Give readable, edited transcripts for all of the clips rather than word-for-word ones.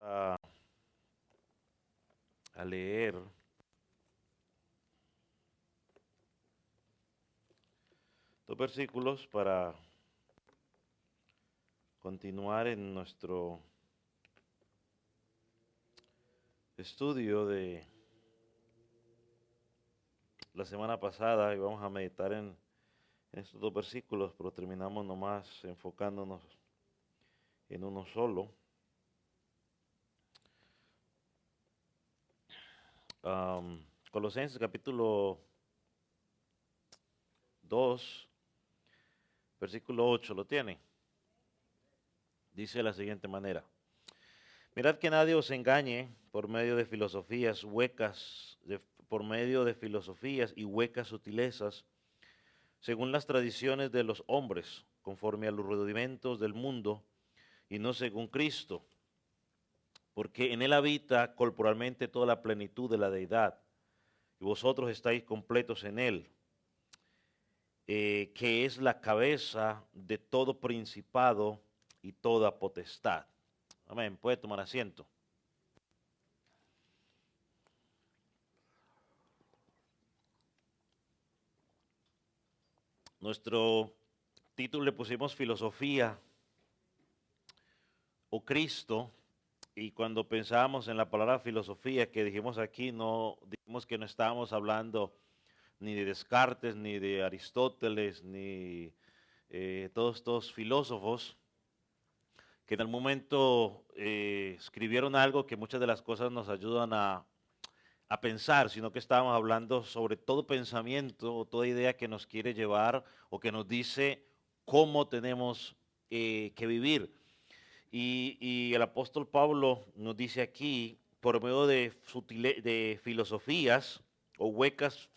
a, a leer dos versículos para continuar en nuestro estudio de la semana pasada y vamos a meditar en estos dos versículos, pero terminamos nomás enfocándonos en uno solo. Colosenses capítulo 2, versículo 8, ¿lo tiene? Dice de la siguiente manera: mirad que nadie os engañe por medio de filosofías huecas, por medio de filosofías y huecas sutilezas, según las tradiciones de los hombres, conforme a los rudimentos del mundo, y no según Cristo, porque en él habita corporalmente toda la plenitud de la deidad, y vosotros estáis completos en él, que es la cabeza de todo principado y toda potestad. Amén. Puede tomar asiento. Nuestro título le pusimos Filosofía o Cristo, y cuando pensábamos en la palabra filosofía que dijimos aquí, no dijimos que no estábamos hablando ni de Descartes, ni de Aristóteles, ni todos estos filósofos que en el momento escribieron algo que muchas de las cosas nos ayudan a pensar, sino que estábamos hablando sobre todo pensamiento o toda idea que nos quiere llevar o que nos dice cómo tenemos que vivir. Y el apóstol Pablo nos dice aquí, por medio de filosofías o huecas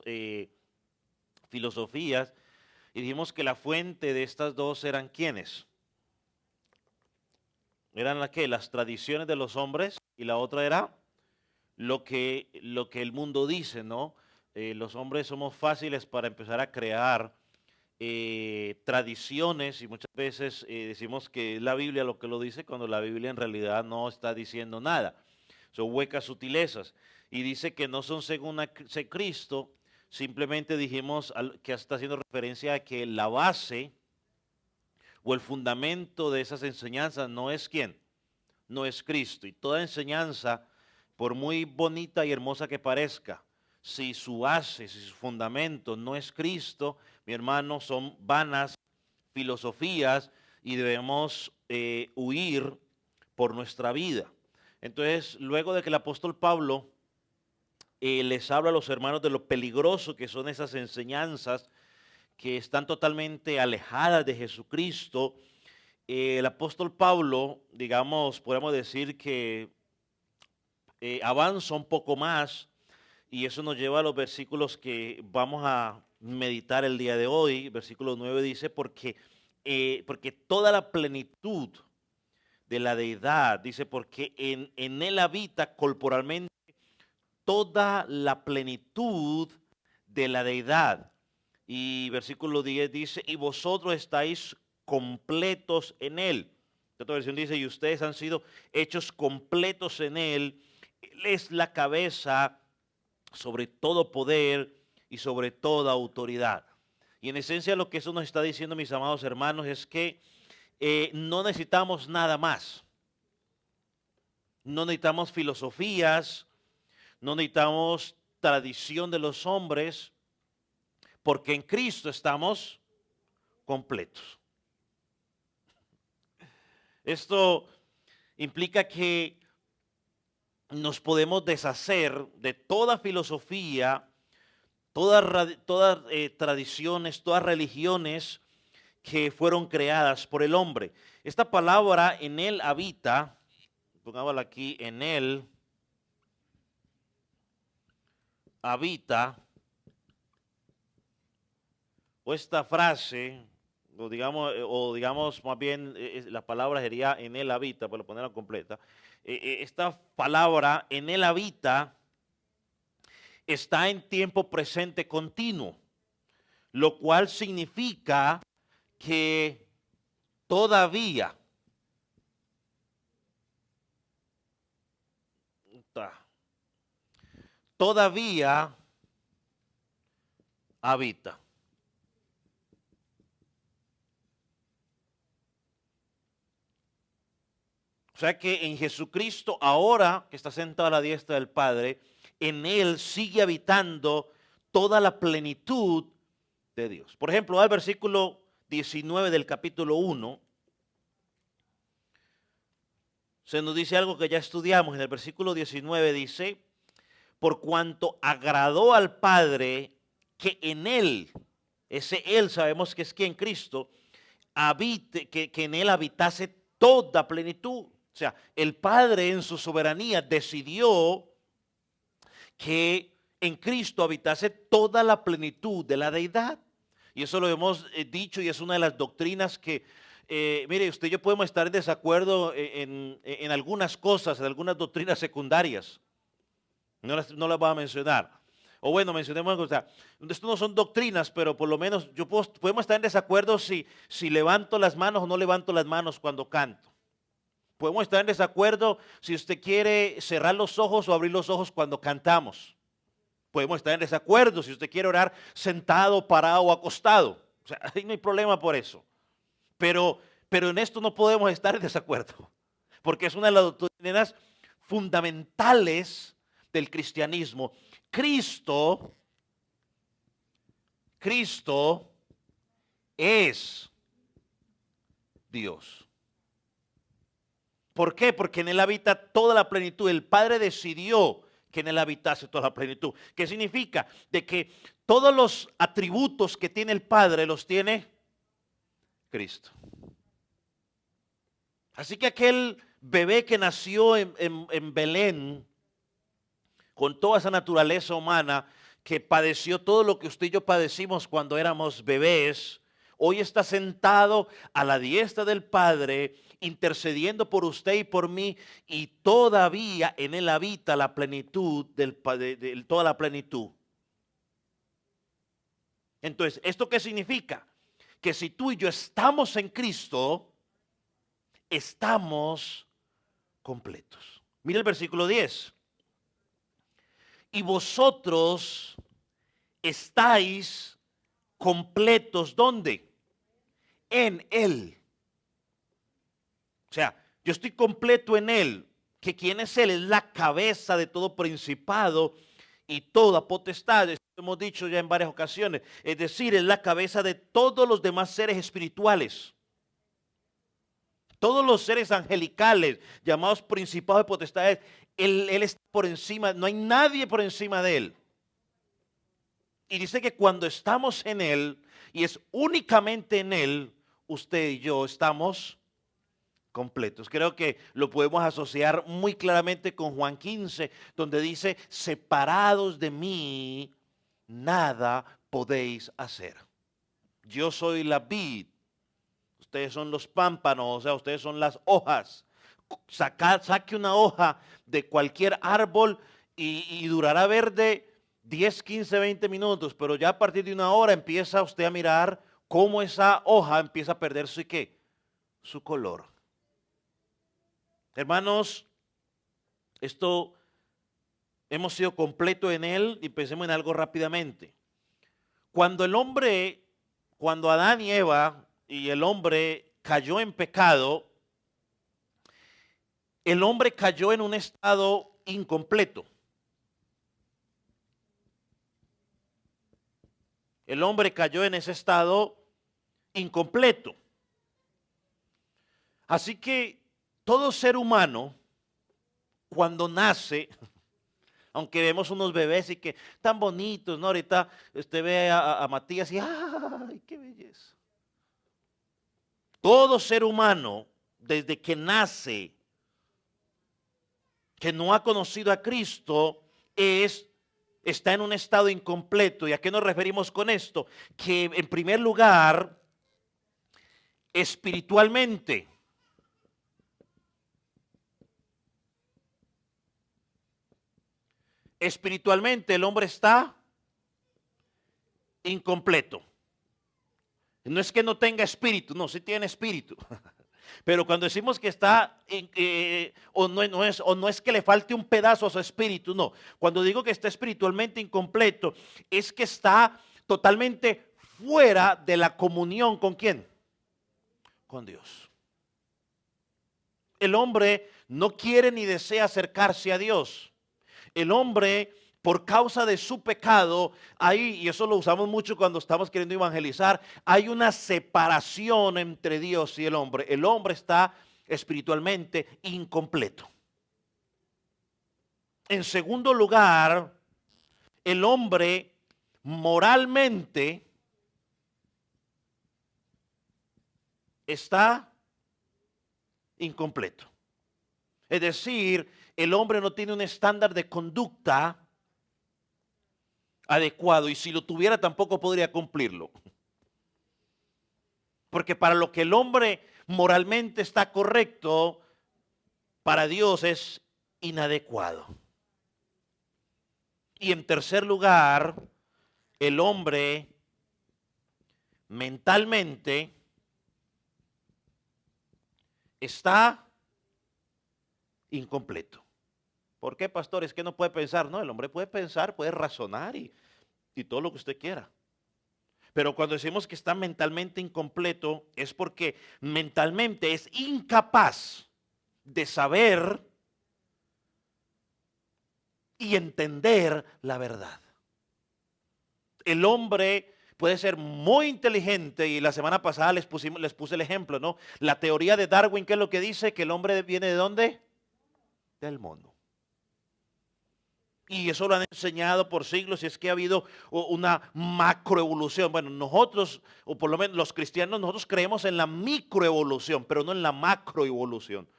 filosofías, y dijimos que la fuente de estas dos eran ¿quiénes? Eran las tradiciones de los hombres, y la otra era lo que el mundo dice, ¿no? Los hombres somos fáciles para empezar a crear tradiciones, y muchas veces decimos que es la Biblia lo que lo dice, cuando la Biblia en realidad no está diciendo nada. Son huecas sutilezas. Y dice que no son según a Cristo, simplemente dijimos que está haciendo referencia a que la base o el fundamento de esas enseñanzas no es quién, no es Cristo. Y toda enseñanza, por muy bonita y hermosa que parezca, si su base, si su fundamento no es Cristo, mi hermano, son vanas filosofías y debemos huir por nuestra vida. Entonces, luego de que el apóstol Pablo les habla a los hermanos de lo peligroso que son esas enseñanzas que están totalmente alejadas de Jesucristo, el apóstol Pablo, digamos, podemos decir que avanza un poco más, y eso nos lleva a los versículos que vamos a meditar el día de hoy. Versículo 9 dice, porque toda la plenitud de la deidad, dice, porque en él habita corporalmente toda la plenitud de la deidad. Y versículo 10 dice, y vosotros estáis completos en él. Otra versión dice, y ustedes han sido hechos completos en él. Él es la cabeza sobre todo poder y sobre toda autoridad. Y en esencia lo que eso nos está diciendo, mis amados hermanos, es que no necesitamos nada más. No necesitamos filosofías, no necesitamos tradición de los hombres, porque en Cristo estamos completos. Esto implica que nos podemos deshacer de toda filosofía, todas tradiciones, todas religiones que fueron creadas por el hombre. Esta palabra en él habita, pongámosla aquí, en él habita, o esta frase, o digamos más bien, la palabra sería en él habita, para ponerla completa. Esta palabra en él habita está en tiempo presente continuo, lo cual significa que todavía todavía habita. O sea que en Jesucristo, ahora que está sentado a la diestra del Padre, en Él sigue habitando toda la plenitud de Dios. Por ejemplo, al versículo 19 del capítulo 1, se nos dice algo que ya estudiamos. En el versículo 19 dice, por cuanto agradó al Padre que en Él, ese Él sabemos que es quien, Cristo, habite, que en Él habitase toda plenitud. O sea, el Padre en su soberanía decidió que en Cristo habitase toda la plenitud de la deidad. Y eso lo hemos dicho y es una de las doctrinas que, mire, usted y yo podemos estar en desacuerdo en algunas cosas, en algunas doctrinas secundarias. No las voy a mencionar. O bueno, mencionemos algo. O sea, esto no son doctrinas, pero por lo menos podemos estar en desacuerdo si levanto las manos o no levanto las manos cuando canto. Podemos estar en desacuerdo si usted quiere cerrar los ojos o abrir los ojos cuando cantamos. Podemos estar en desacuerdo si usted quiere orar sentado, parado o acostado. O sea, ahí no hay problema por eso. Pero en esto no podemos estar en desacuerdo, porque es una de las doctrinas fundamentales del cristianismo. Cristo es Dios. ¿Por qué? Porque en Él habita toda la plenitud. El Padre decidió que en Él habitase toda la plenitud. ¿Qué significa? De que todos los atributos que tiene el Padre los tiene Cristo. Así que aquel bebé que nació en Belén, con toda esa naturaleza humana, que padeció todo lo que usted y yo padecimos cuando éramos bebés, hoy está sentado a la diestra del Padre, intercediendo por usted y por mí, y todavía en Él habita la plenitud, toda la plenitud. Entonces, ¿esto qué significa? Que si tú y yo estamos en Cristo, estamos completos. Mira el versículo 10. Y vosotros estáis completos, ¿dónde? En Él. O sea, yo estoy completo en Él, que quien es Él es la cabeza de todo principado y toda potestad. Esto hemos dicho ya en varias ocasiones. Es decir, es la cabeza de todos los demás seres espirituales. Todos los seres angelicales, llamados principados de potestades, él está por encima, no hay nadie por encima de Él. Y dice que cuando estamos en Él, y es únicamente en Él, usted y yo estamos completos. Creo que lo podemos asociar muy claramente con Juan 15, donde dice, separados de mí, nada podéis hacer. Yo soy la vid, ustedes son los pámpanos, o sea, ustedes son las hojas. Saque una hoja de cualquier árbol y durará verde 10, 15, 20 minutos, pero ya a partir de una hora empieza usted a mirar cómo esa hoja empieza a perder su color. Hermanos, esto hemos sido completos en Él y pensemos en algo rápidamente. Cuando Adán y Eva y el hombre cayó en pecado, el hombre cayó en un estado incompleto. El hombre cayó en ese estado incompleto. Así que todo ser humano, cuando nace, aunque vemos unos bebés y que tan bonitos, ¿no? Ahorita usted ve a Matías y ¡ay, qué belleza! Todo ser humano, desde que nace, que no ha conocido a Cristo, está en un estado incompleto. ¿Y a qué nos referimos con esto? Que en primer lugar, espiritualmente, el hombre está incompleto. No es que no tenga espíritu, no, sí tiene espíritu. Pero cuando decimos que está, o no es que le falte un pedazo a su espíritu, no. Cuando digo que está espiritualmente incompleto, es que está totalmente fuera de la comunión ¿con quién? Con Dios. El hombre no quiere ni desea acercarse a Dios. El hombre, por causa de su pecado, y eso lo usamos mucho cuando estamos queriendo evangelizar, hay una separación entre Dios y el hombre. El hombre está espiritualmente incompleto. En segundo lugar, el hombre moralmente está incompleto. Es decir, el hombre no tiene un estándar de conducta adecuado, y si lo tuviera tampoco podría cumplirlo. Porque para lo que el hombre moralmente está correcto, para Dios es inadecuado. Y en tercer lugar, el hombre mentalmente está incompleto. ¿Por qué, pastor? Es que no puede pensar. No, el hombre puede pensar, puede razonar y todo lo que usted quiera. Pero cuando decimos que está mentalmente incompleto, es porque mentalmente es incapaz de saber y entender la verdad. El hombre puede ser muy inteligente, y la semana pasada les puse el ejemplo, ¿no? La teoría de Darwin, ¿qué es lo que dice? Que el hombre viene ¿de dónde? Del mono. Y eso lo han enseñado por siglos, y es que ha habido una macroevolución. Bueno, nosotros, o por lo menos los cristianos, nosotros creemos en la microevolución, pero no en la macroevolución,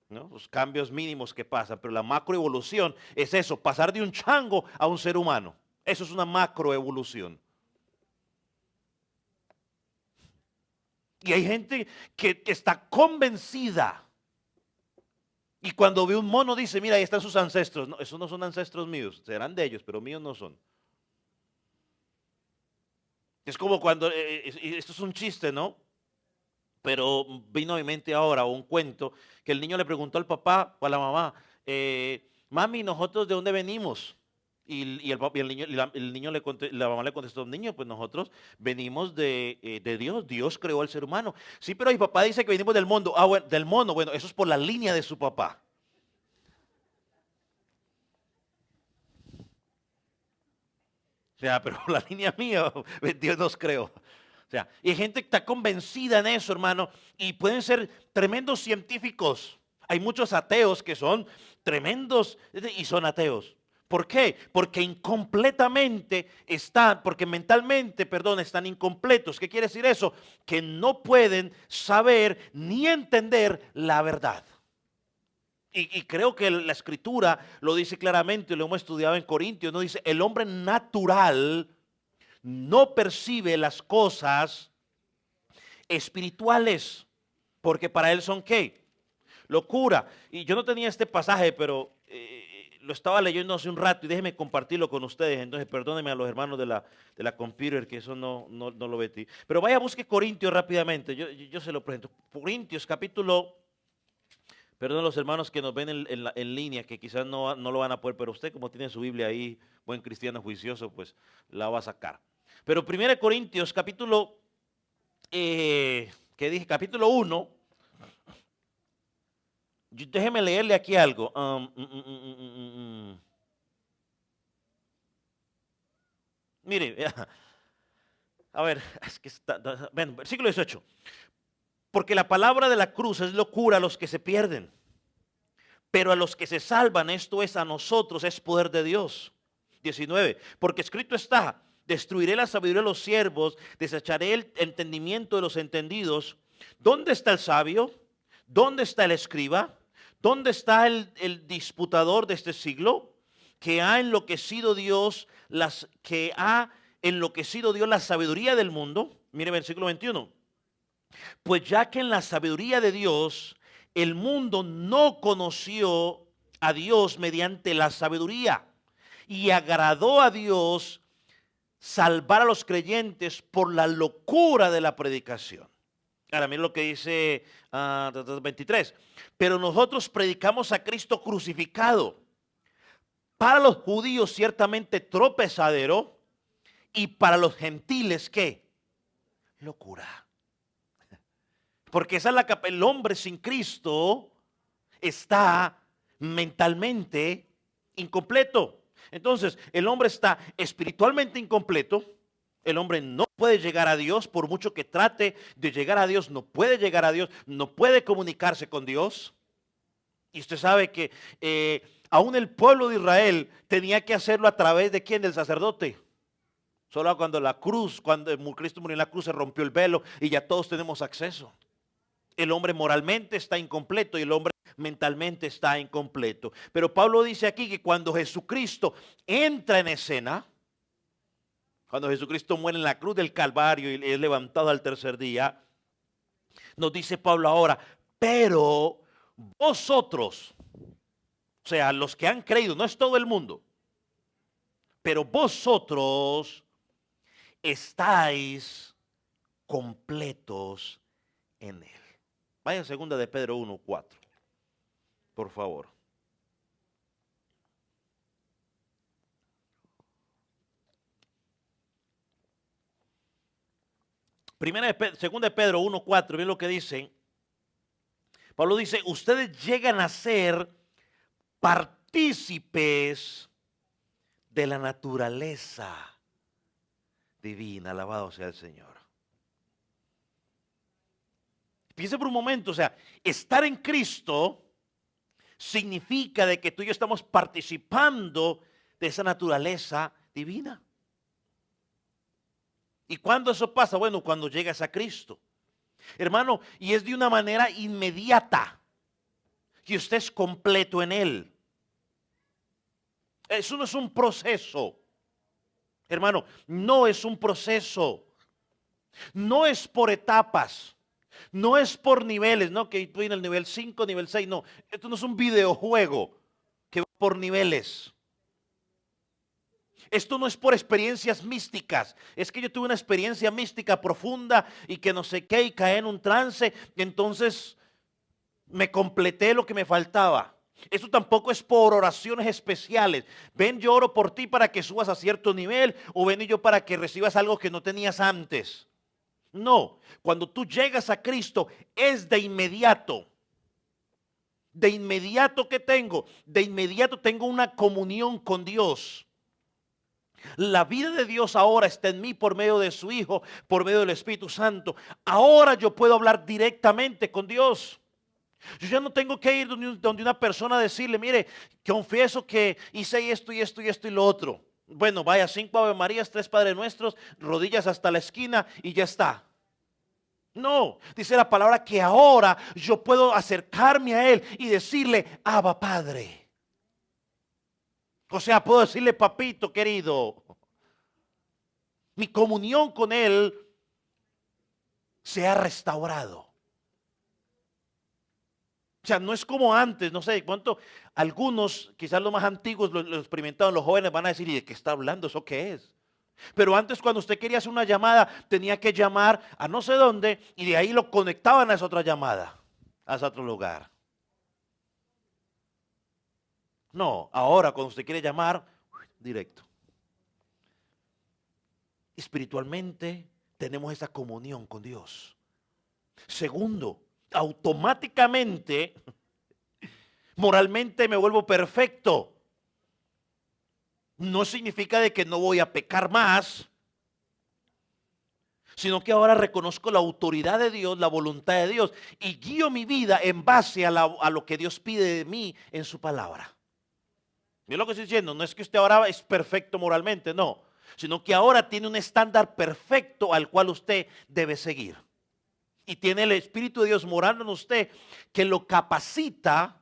¿no? Los cambios mínimos que pasan, pero la macroevolución es eso, pasar de un chango a un ser humano. Eso es una macroevolución. Y hay gente que está convencida. Y cuando ve un mono dice, mira, ahí están sus ancestros. No, esos no son ancestros míos, serán de ellos, pero míos no son. Es como cuando, esto es un chiste, ¿no? Pero vino a mi mente ahora un cuento que el niño le preguntó al papá o a la mamá, mami, ¿nosotros de dónde venimos? Y el niño, la mamá le contestó, niño, pues nosotros venimos de Dios. Dios creó al ser humano. Sí, pero mi papá dice que venimos del mundo. Ah, bueno, del mono. Bueno, eso es por la línea de su papá. O sea, pero la línea mía, Dios nos creó. O sea, y hay gente que está convencida en eso, hermano, y pueden ser tremendos científicos. Hay muchos ateos que son tremendos y son ateos. ¿Por qué? Porque porque mentalmente, perdón, están incompletos. ¿Qué quiere decir eso? Que no pueden saber ni entender la verdad. Y creo que la escritura lo dice claramente, lo hemos estudiado en Corintios, ¿no? Dice, el hombre natural no percibe las cosas espirituales, porque para él son ¿qué? Locura. Y yo no tenía este pasaje, pero lo estaba leyendo hace un rato y déjenme compartirlo con ustedes. Entonces, perdónenme a los hermanos de la computer que eso no lo metí. Pero vaya, busque Corintios rápidamente, yo se lo presento. Corintios capítulo... Perdón los hermanos que nos ven en línea, que quizás no lo van a poder, pero usted como tiene su Biblia ahí, buen cristiano juicioso, pues la va a sacar. Pero 1 Corintios capítulo, ¿qué dije? Capítulo 1. Déjeme leerle aquí algo. Mire, a ver, es que bueno, versículo 18. Porque la palabra de la cruz es locura a los que se pierden, pero a los que se salvan, esto es a nosotros, es poder de Dios. 19. Porque escrito está, destruiré la sabiduría de los siervos, desecharé el entendimiento de los entendidos. ¿Dónde está el sabio? ¿Dónde está el escriba? ¿Dónde está el disputador de este siglo? Que ha enloquecido Dios la sabiduría del mundo. Mire versículo 21. Pues ya que en la sabiduría de Dios el mundo no conoció a Dios mediante la sabiduría, y agradó a Dios salvar a los creyentes por la locura de la predicación. Ahora, mira lo que dice 23. Pero nosotros predicamos a Cristo crucificado. Para los judíos ciertamente tropezadero y para los gentiles, ¿qué? Locura. Porque esa es el hombre sin Cristo está mentalmente incompleto. Entonces, el hombre está espiritualmente incompleto. El hombre no puede llegar a Dios, por mucho que trate de llegar a Dios, no puede llegar a Dios, no puede comunicarse con Dios. Y usted sabe que aún el pueblo de Israel tenía que hacerlo a través de quién, del sacerdote. Solo cuando cuando Cristo murió en la cruz, se rompió el velo y ya todos tenemos acceso. El hombre moralmente está incompleto y el hombre mentalmente está incompleto. Pero Pablo dice aquí que cuando Jesucristo entra en escena, cuando Jesucristo muere en la cruz del Calvario y es levantado al tercer día, nos dice Pablo ahora, pero vosotros, o sea, los que han creído, no es todo el mundo, pero vosotros estáis completos en él. Vaya segunda de Pedro 1:4, por favor. Segunda de Pedro 1:4, miren lo que dice. Pablo dice, ustedes llegan a ser partícipes de la naturaleza divina, alabado sea el Señor. Piense por un momento, o sea, estar en Cristo significa de que tú y yo estamos participando de esa naturaleza divina. ¿Y cuándo eso pasa? Bueno, cuando llegas a Cristo. Hermano, y es de una manera inmediata que usted es completo en Él. Eso no es un proceso. Hermano, no es un proceso. No es por etapas. No es por niveles, no, que tú en el nivel 5, nivel 6, no. Esto no es un videojuego que va por niveles. Esto no es por experiencias místicas. Es que yo tuve una experiencia mística profunda y que no sé qué y caí en un trance. Y entonces me completé lo que me faltaba. Esto tampoco es por oraciones especiales. Ven, yo oro por ti para que subas a cierto nivel, o ven y yo para que recibas algo que no tenías antes. No, cuando tú llegas a Cristo es de inmediato. De inmediato que tengo, de inmediato tengo una comunión con Dios. La vida de Dios ahora está en mí por medio de su Hijo, por medio del Espíritu Santo. Ahora yo puedo hablar directamente con Dios. Yo ya no tengo que ir donde una persona a decirle, mire, confieso que hice esto y esto y esto y lo otro. Bueno, vaya, 5 Ave Marías, 3 Padre Nuestros, rodillas hasta la esquina y ya está. No, dice la palabra que ahora yo puedo acercarme a Él y decirle, Abba Padre. O sea, puedo decirle, papito querido. Mi comunión con Él se ha restaurado. O sea, no es como antes, no sé cuánto, algunos, quizás los más antiguos, lo experimentaron, los jóvenes van a decir, ¿y de qué está hablando? ¿Eso qué es? Pero antes cuando usted quería hacer una llamada, tenía que llamar a no sé dónde y de ahí lo conectaban a esa otra llamada, a ese otro lugar. No, ahora cuando usted quiere llamar, directo. Espiritualmente tenemos esa comunión con Dios. Segundo, automáticamente, moralmente me vuelvo perfecto. No significa de que no voy a pecar más, sino que ahora reconozco la autoridad de Dios, la voluntad de Dios y guío mi vida en base a lo que Dios pide de mí en su palabra. Mira lo que estoy diciendo, no es que usted ahora es perfecto moralmente, no, sino que ahora tiene un estándar perfecto al cual usted debe seguir. Y tiene el Espíritu de Dios morando en usted que lo capacita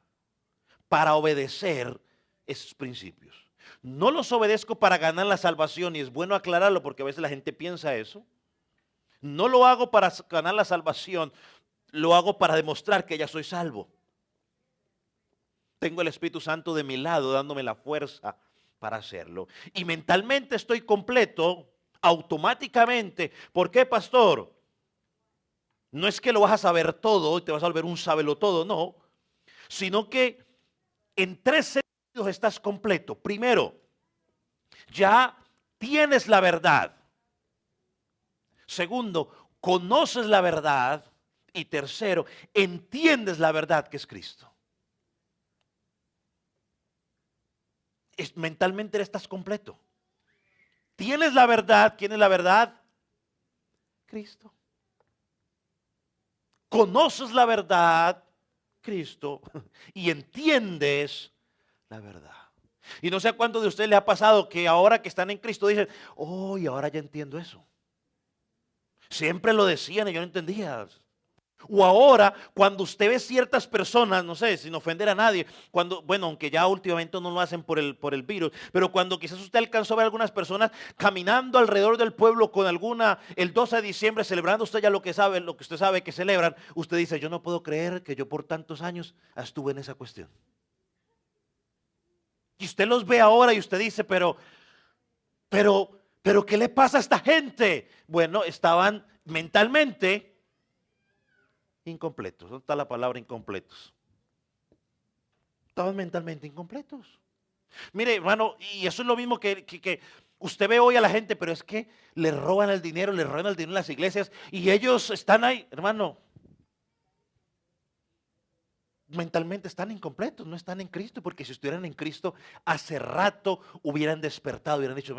para obedecer esos principios. No los obedezco para ganar la salvación, y es bueno aclararlo porque a veces la gente piensa eso. No lo hago para ganar la salvación, lo hago para demostrar que ya soy salvo. Tengo el Espíritu Santo de mi lado dándome la fuerza para hacerlo. Y mentalmente estoy completo automáticamente. ¿Por qué, pastor? No es que lo vas a saber todo y te vas a volver un todo, no, sino que en tres sentidos estás completo. Primero, ya tienes la verdad. Segundo, conoces la verdad. Y tercero, entiendes la verdad que es Cristo. Mentalmente estás completo. Tienes la verdad. ¿Quién es la verdad? Cristo. Conoces la verdad, Cristo, y entiendes la verdad. Y no sé a cuántos de ustedes les ha pasado que ahora que están en Cristo dicen, oh, y ahora ya entiendo eso. Siempre lo decían y yo no entendía. O ahora, cuando usted ve ciertas personas, no sé, sin ofender a nadie, cuando, bueno, aunque ya últimamente no lo hacen por el virus, pero cuando quizás usted alcanzó a ver algunas personas caminando alrededor del pueblo con alguna, el 12 de diciembre, celebrando usted ya lo que sabe, lo que usted sabe que celebran, usted dice, yo no puedo creer que yo por tantos años estuve en esa cuestión. Y usted los ve ahora y usted dice, pero, ¿qué le pasa a esta gente? Bueno, estaban mentalmente incompletos. ¿Dónde está la palabra incompletos? Estaban mentalmente incompletos. Mire, hermano, y eso es lo mismo que usted ve hoy a la gente, pero es que le roban el dinero en las iglesias y ellos están ahí, hermano. Mentalmente están incompletos, no están en Cristo, porque si estuvieran en Cristo, hace rato hubieran despertado, hubieran dicho,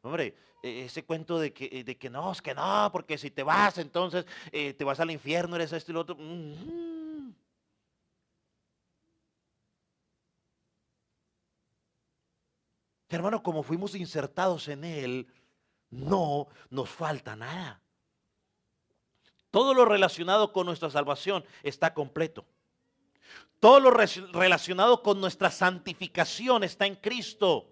hombre, ese cuento de que no, es que no, porque si te vas, entonces te vas al infierno, eres esto y lo otro. Hermano, como fuimos insertados en Él, no nos falta nada. Todo lo relacionado con nuestra salvación está completo. Todo lo relacionado con nuestra santificación está en Cristo.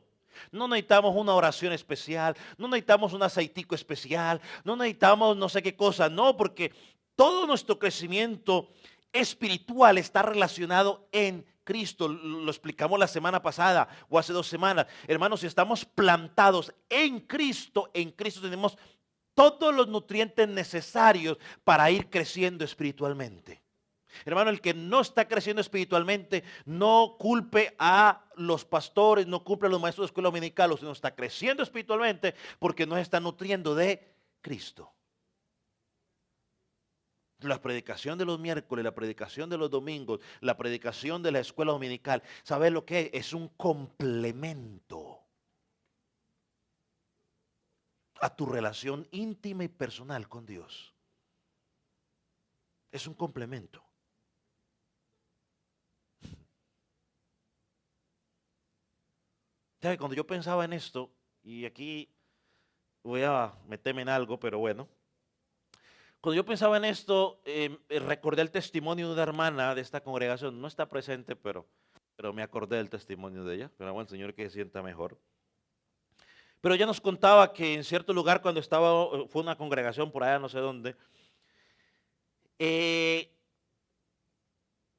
No necesitamos una oración especial, no necesitamos un aceitico especial, no necesitamos no sé qué cosa, no, porque todo nuestro crecimiento espiritual está relacionado en Cristo. Lo explicamos la semana pasada o hace 2 semanas. Hermanos, si estamos plantados en Cristo tenemos todos los nutrientes necesarios para ir creciendo espiritualmente. Hermano, el que no está creciendo espiritualmente, no culpe a los pastores, no culpe a los maestros de escuela dominical, sino está creciendo espiritualmente porque no se está nutriendo de Cristo. La predicación de los miércoles, la predicación de los domingos, la predicación de la escuela dominical, ¿sabes lo que es? Es un complemento a tu relación íntima y personal con Dios. Es un complemento. ¿Sabe? Cuando yo pensaba en esto, y aquí voy a meterme en algo, pero bueno. Cuando yo pensaba en esto, recordé el testimonio de una hermana de esta congregación. No está presente, pero me acordé del testimonio de ella. Pero bueno, el Señor que se sienta mejor. Pero ella nos contaba que en cierto lugar cuando estaba, fue una congregación por allá, no sé dónde, eh,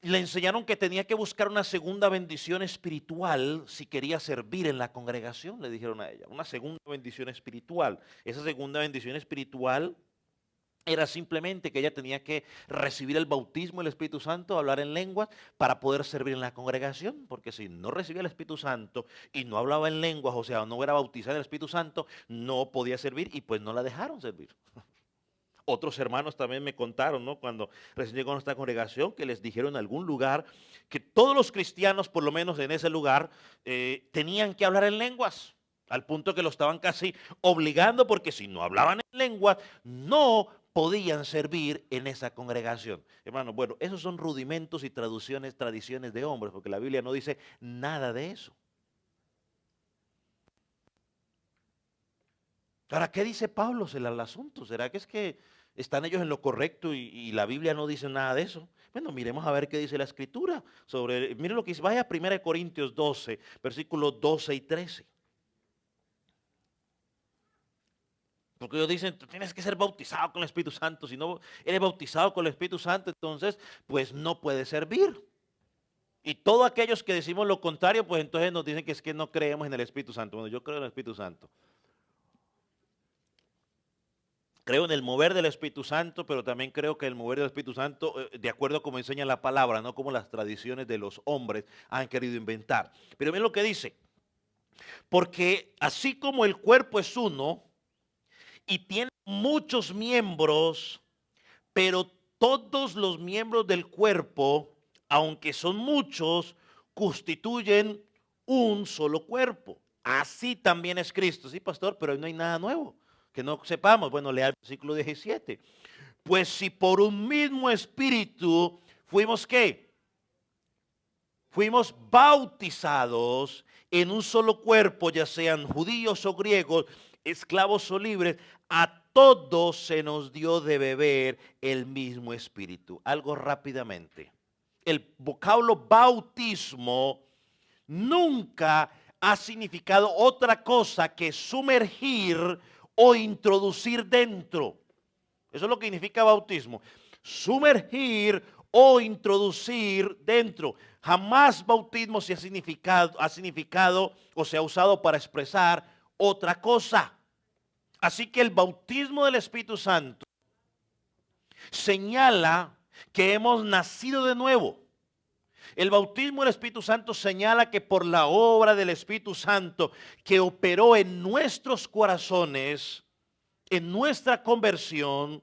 le enseñaron que tenía que buscar una segunda bendición espiritual si quería servir en la congregación, le dijeron a ella, una segunda bendición espiritual. Esa segunda bendición espiritual era simplemente que ella tenía que recibir el bautismo del Espíritu Santo, hablar en lenguas para poder servir en la congregación, porque si no recibía el Espíritu Santo y no hablaba en lenguas, o sea, no era bautizada en el Espíritu Santo, no podía servir y pues no la dejaron servir. Otros hermanos también me contaron, ¿no? Cuando recién llegó a nuestra congregación, que les dijeron en algún lugar que todos los cristianos, por lo menos en ese lugar, tenían que hablar en lenguas, al punto que lo estaban casi obligando, porque si no hablaban en lenguas, no podían servir en esa congregación. Hermano, bueno, esos son rudimentos y traducciones, tradiciones de hombres, porque la Biblia no dice nada de eso. Ahora, ¿qué dice Pablo sobre el asunto? ¿Será que es que están ellos en lo correcto y la Biblia no dice nada de eso? Bueno, miremos a ver qué dice la Escritura sobre, mire lo que dice, vaya a 1 Corintios 12, versículos 12 y 13. Porque ellos dicen, tú tienes que ser bautizado con el Espíritu Santo. Si no eres bautizado con el Espíritu Santo, entonces, pues no puedes servir. Y todos aquellos que decimos lo contrario, pues entonces nos dicen que es que no creemos en el Espíritu Santo. Bueno, yo creo en el Espíritu Santo. Creo en el mover del Espíritu Santo, pero también creo que el mover del Espíritu Santo, de acuerdo a como enseña la palabra, no como las tradiciones de los hombres han querido inventar. Pero miren lo que dice, porque así como el cuerpo es uno y tiene muchos miembros, pero todos los miembros del cuerpo, aunque son muchos, constituyen un solo cuerpo. Así también es Cristo. Sí, pastor, pero no hay nada nuevo que no sepamos. Bueno, lea el versículo 17. Pues si por un mismo espíritu fuimos, ¿qué? Fuimos bautizados en un solo cuerpo, ya sean judíos o griegos, esclavos o libres, a todos se nos dio de beber el mismo espíritu. Algo rápidamente. El vocablo bautismo nunca ha significado otra cosa que sumergir o introducir dentro. Eso es lo que significa bautismo. Sumergir o introducir dentro. Jamás bautismo se ha significado o se ha usado para expresar otra cosa. Así que el bautismo del Espíritu Santo señala que hemos nacido de nuevo. El bautismo del Espíritu Santo señala que por la obra del Espíritu Santo que operó en nuestros corazones, en nuestra conversión,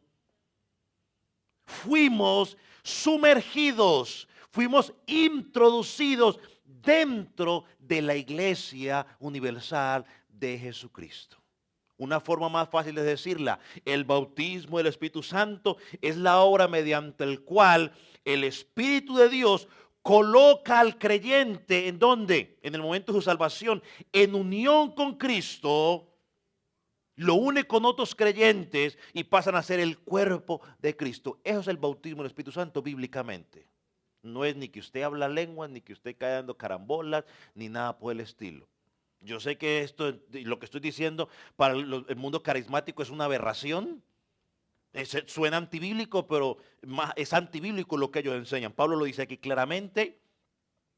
fuimos sumergidos, fuimos introducidos dentro de la iglesia universal de Jesucristo. Una forma más fácil de decirla, el bautismo del Espíritu Santo es la obra mediante el cual el Espíritu de Dios coloca al creyente, ¿en dónde? En el momento de su salvación, en unión con Cristo, lo une con otros creyentes y pasan a ser el cuerpo de Cristo. Eso es el bautismo del Espíritu Santo bíblicamente. No es ni que usted habla lenguas, ni que usted cae dando carambolas, ni nada por el estilo. Yo sé que esto, lo que estoy diciendo para el mundo carismático es una aberración. Suena antibíblico, pero es antibíblico lo que ellos enseñan. Pablo lo dice aquí claramente,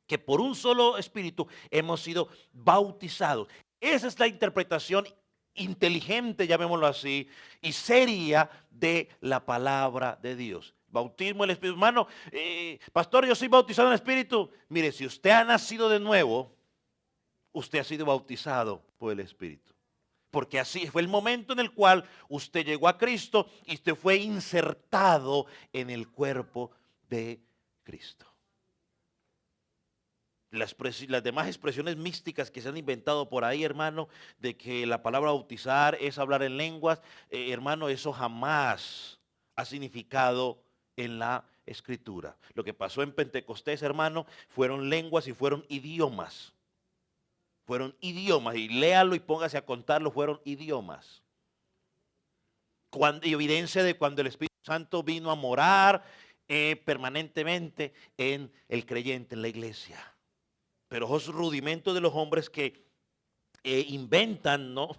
que por un solo espíritu hemos sido bautizados. Esa es la interpretación inteligente, llamémoslo así, y seria de la palabra de Dios. Bautismo del Espíritu. Hermano, pastor, yo soy bautizado en el Espíritu. Mire, si usted ha nacido de nuevo, usted ha sido bautizado por el Espíritu. Porque así fue el momento en el cual usted llegó a Cristo y usted fue insertado en el cuerpo de Cristo. Las demás expresiones místicas que se han inventado por ahí, hermano, de que la palabra bautizar es hablar en lenguas, hermano, eso jamás ha significado en la Escritura. Lo que pasó en Pentecostés, hermano, fueron lenguas y fueron idiomas. Fueron idiomas, y léalo y póngase a contarlo, fueron idiomas. Evidencia de cuando el Espíritu Santo vino a morar permanentemente en el creyente, en la iglesia. Pero esos rudimentos de los hombres que inventan, ¿no?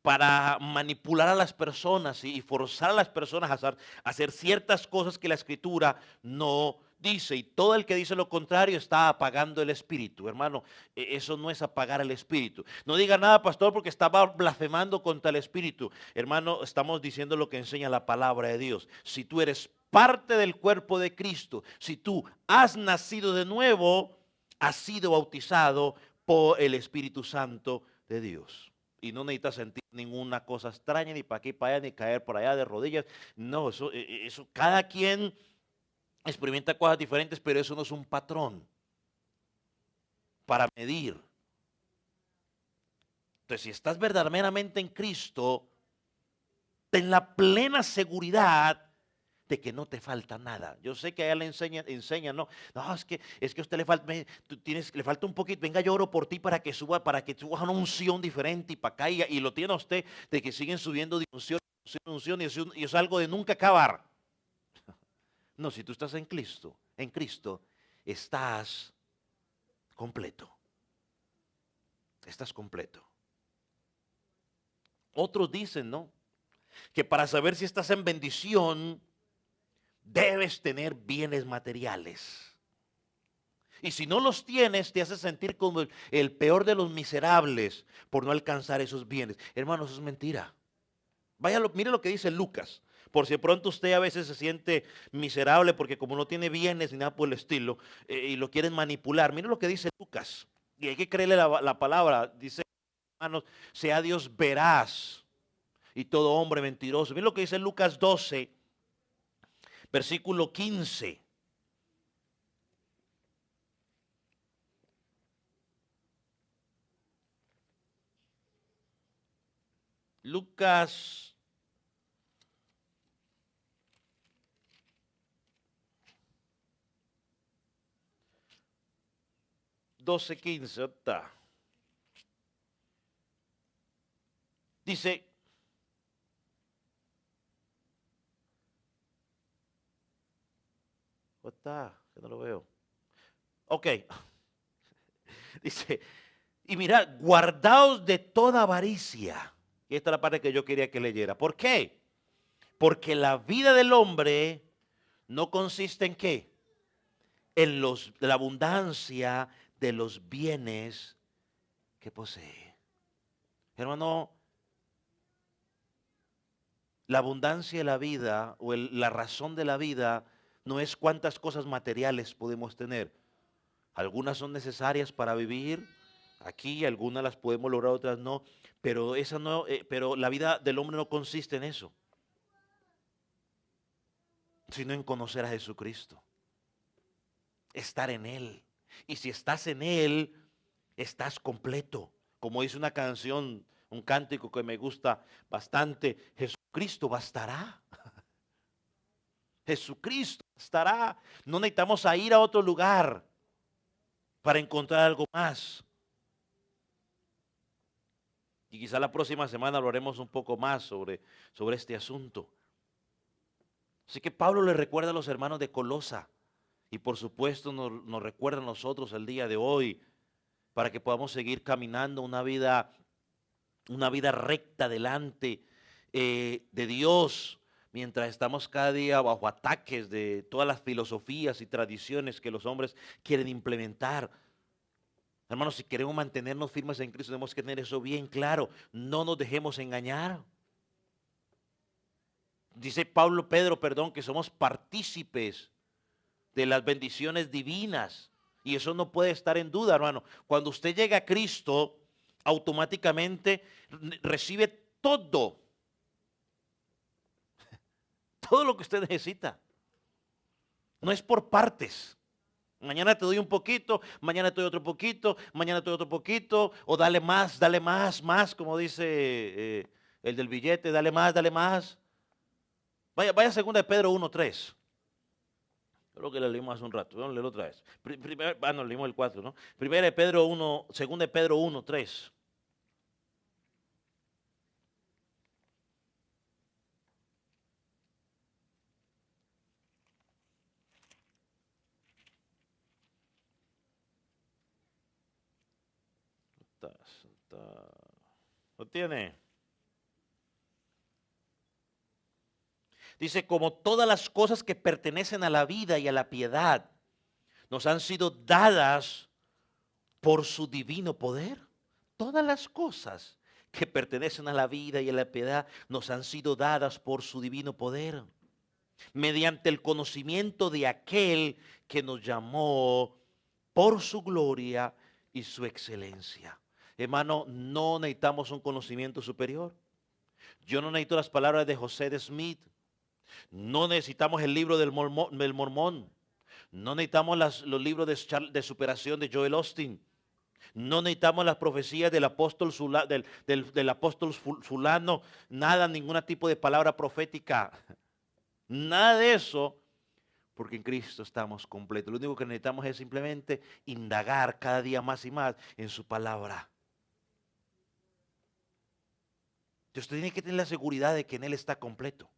Para manipular a las personas y forzar a las personas a hacer ciertas cosas que la Escritura no dice. Y todo el que dice lo contrario está apagando el Espíritu. Hermano, eso no es apagar el Espíritu. No diga nada, pastor, porque estaba blasfemando contra el Espíritu. Hermano, estamos diciendo lo que enseña la palabra de Dios. Si tú eres parte del cuerpo de Cristo, si tú has nacido de nuevo, has sido bautizado por el Espíritu Santo de Dios. Y no necesitas sentir ninguna cosa extraña, ni para aquí, para allá, ni caer por allá de rodillas. No, eso cada quien experimenta cosas diferentes, pero eso no es un patrón para medir. Entonces, si estás verdaderamente en Cristo, ten la plena seguridad de que no te falta nada. Yo sé que a ella le enseña, no, es que a usted le falta un poquito, venga, yo oro por ti para que subas a una unción diferente y para acá, y lo tiene a usted de que siguen subiendo de unción, y es algo de nunca acabar. No, si tú estás en Cristo estás completo. Estás completo. Otros dicen, ¿no? Que para saber si estás en bendición, debes tener bienes materiales. Y si no los tienes, te hace sentir como el peor de los miserables por no alcanzar esos bienes. Hermano, eso es mentira. Mire lo que dice Lucas. Por si de pronto usted a veces se siente miserable porque como no tiene bienes ni nada por el estilo y lo quieren manipular. Mire lo que dice Lucas. Y hay que creerle la palabra. Dice, hermanos, sea Dios veraz y todo hombre mentiroso. Mire lo que dice Lucas 12, versículo 15. Lucas 12:15. Está. Dice, está, que no lo veo. Ok. Dice, y mirad, guardaos de toda avaricia. Y esta es la parte que yo quería que leyera. ¿Por qué? Porque la vida del hombre no consiste en qué? En la abundancia de los bienes que posee. Hermano, la abundancia de la vida o la razón de la vida no es cuántas cosas materiales podemos tener. Algunas son necesarias para vivir aquí, algunas las podemos lograr, otras no, pero esa no, pero la vida del hombre no consiste en eso, sino en conocer a Jesucristo, estar en Él. Y si estás en Él, estás completo. Como dice una canción, un cántico que me gusta bastante, Jesucristo bastará. Jesucristo bastará. No necesitamos ir a otro lugar para encontrar algo más. Y quizá la próxima semana hablaremos un poco más sobre este asunto. Así que Pablo le recuerda a los hermanos de Colosa y por supuesto nos recuerda a nosotros el día de hoy para que podamos seguir caminando una vida recta delante de Dios mientras estamos cada día bajo ataques de todas las filosofías y tradiciones que los hombres quieren implementar. Hermanos, si queremos mantenernos firmes en Cristo, tenemos que tener eso bien claro. No nos dejemos engañar. Dice Pedro, que somos partícipes de las bendiciones divinas. Y eso no puede estar en duda, hermano. Cuando usted llega a Cristo, automáticamente recibe todo lo que usted necesita. No es por partes. Mañana te doy un poquito, mañana te doy otro poquito, mañana te doy otro poquito, o dale más, como dice el del billete, dale más, dale más. Vaya segunda de Pedro 1:3. Creo que lo leímos hace un rato, vamos a leerlo otra vez. No, leímos el 4, ¿no? Primera de Pedro 1, segunda de Pedro 1:3. ¿Lo tiene? Dice, como todas las cosas que pertenecen a la vida y a la piedad nos han sido dadas por su divino poder. Todas las cosas que pertenecen a la vida y a la piedad nos han sido dadas por su divino poder, mediante el conocimiento de aquel que nos llamó por su gloria y su excelencia. Hermano, no necesitamos un conocimiento superior. Yo no necesito las palabras de José de Smith. No necesitamos el libro del Mormón. No necesitamos los libros de superación de Joel Austin. No necesitamos las profecías del apóstol del apóstol fulano, nada, ningún tipo de palabra profética. Nada de eso, porque en Cristo estamos completos. Lo único que necesitamos es simplemente indagar cada día más y más en su palabra. Usted tiene que tener la seguridad de que en Él está completo.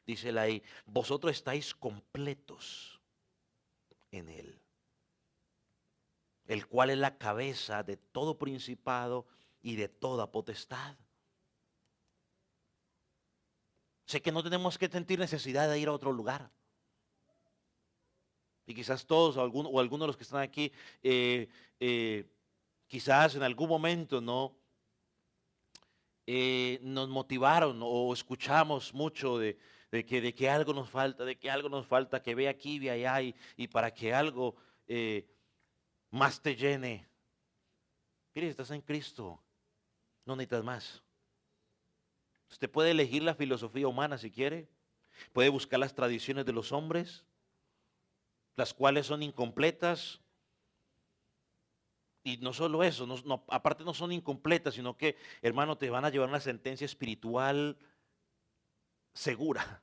Dice él ahí, vosotros estáis completos en Él, el cual es la cabeza de todo principado y de toda potestad. Sé que no tenemos que sentir necesidad de ir a otro lugar. Y quizás todos o algunos de los que están aquí, quizás en algún momento no nos motivaron o escuchamos mucho de que algo nos falta, de que algo nos falta, que ve aquí, ve allá y para que algo eh, más te llene. Mire, estás en Cristo, no necesitas más. Usted puede elegir la filosofía humana si quiere, puede buscar las tradiciones de los hombres, las cuales son incompletas. Y no solo eso, aparte no son incompletas, sino que, hermano, te van a llevar una sentencia espiritual segura,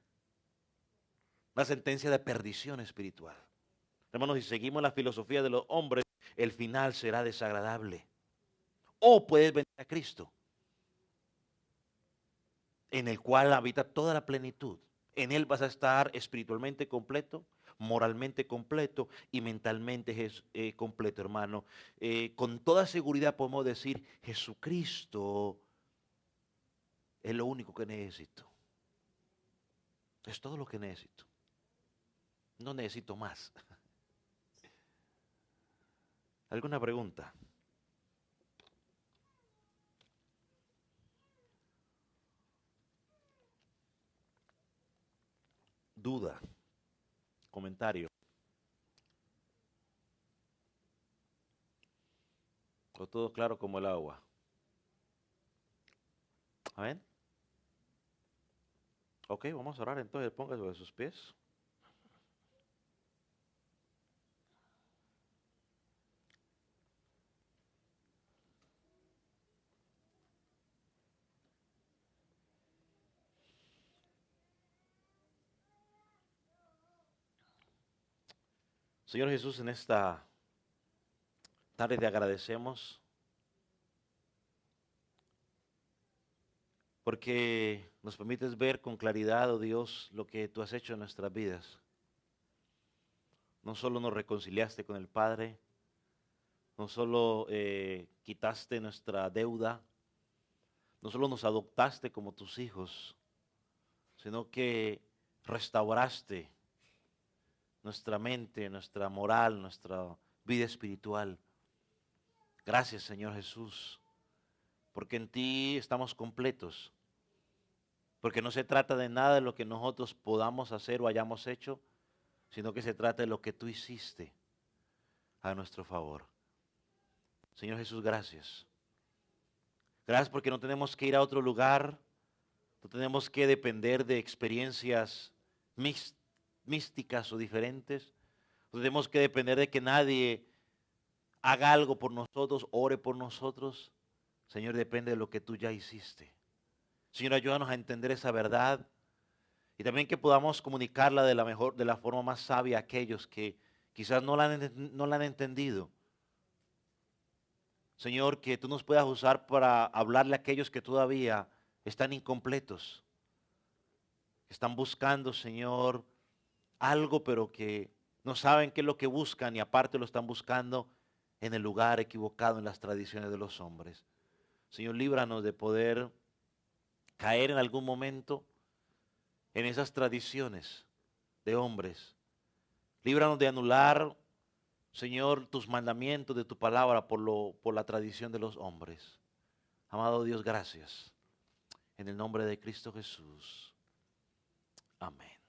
una sentencia de perdición espiritual. Hermanos, si seguimos la filosofía de los hombres, el final será desagradable. O puedes venir a Cristo, en el cual habita toda la plenitud. En Él vas a estar espiritualmente completo, moralmente completo y mentalmente completo, hermano. Con toda seguridad podemos decir, Jesucristo es lo único que necesito. Es todo lo que necesito. No necesito más. ¿Alguna pregunta? ¿Duda? ¿Comentario? ¿O todo claro como el agua? ¿Amén? Ok, vamos a orar entonces. Ponga sobre sus pies. Señor Jesús, en esta tarde te agradecemos porque nos permites ver con claridad, oh Dios, lo que tú has hecho en nuestras vidas. No solo nos reconciliaste con el Padre, no solo quitaste nuestra deuda, no solo nos adoptaste como tus hijos, sino que restauraste nuestra mente, nuestra moral, nuestra vida espiritual. Gracias, Señor Jesús, porque en ti estamos completos, porque no se trata de nada de lo que nosotros podamos hacer o hayamos hecho, sino que se trata de lo que tú hiciste a nuestro favor. Señor Jesús, gracias. Gracias porque no tenemos que ir a otro lugar, no tenemos que depender de experiencias místicas o diferentes, no tenemos que depender de que nadie haga algo por nosotros, ore por nosotros. Señor, depende de lo que tú ya hiciste. Señor, ayúdanos a entender esa verdad y también que podamos comunicarla de la forma más sabia a aquellos que quizás no la han entendido. Señor, que tú nos puedas usar para hablarle a aquellos que todavía están incompletos, que están buscando, Señor, algo, pero que no saben qué es lo que buscan y aparte lo están buscando en el lugar equivocado, en las tradiciones de los hombres. Señor, líbranos de poder caer en algún momento en esas tradiciones de hombres. Líbranos de anular, Señor, tus mandamientos de tu palabra por la tradición de los hombres. Amado Dios, gracias. En el nombre de Cristo Jesús. Amén.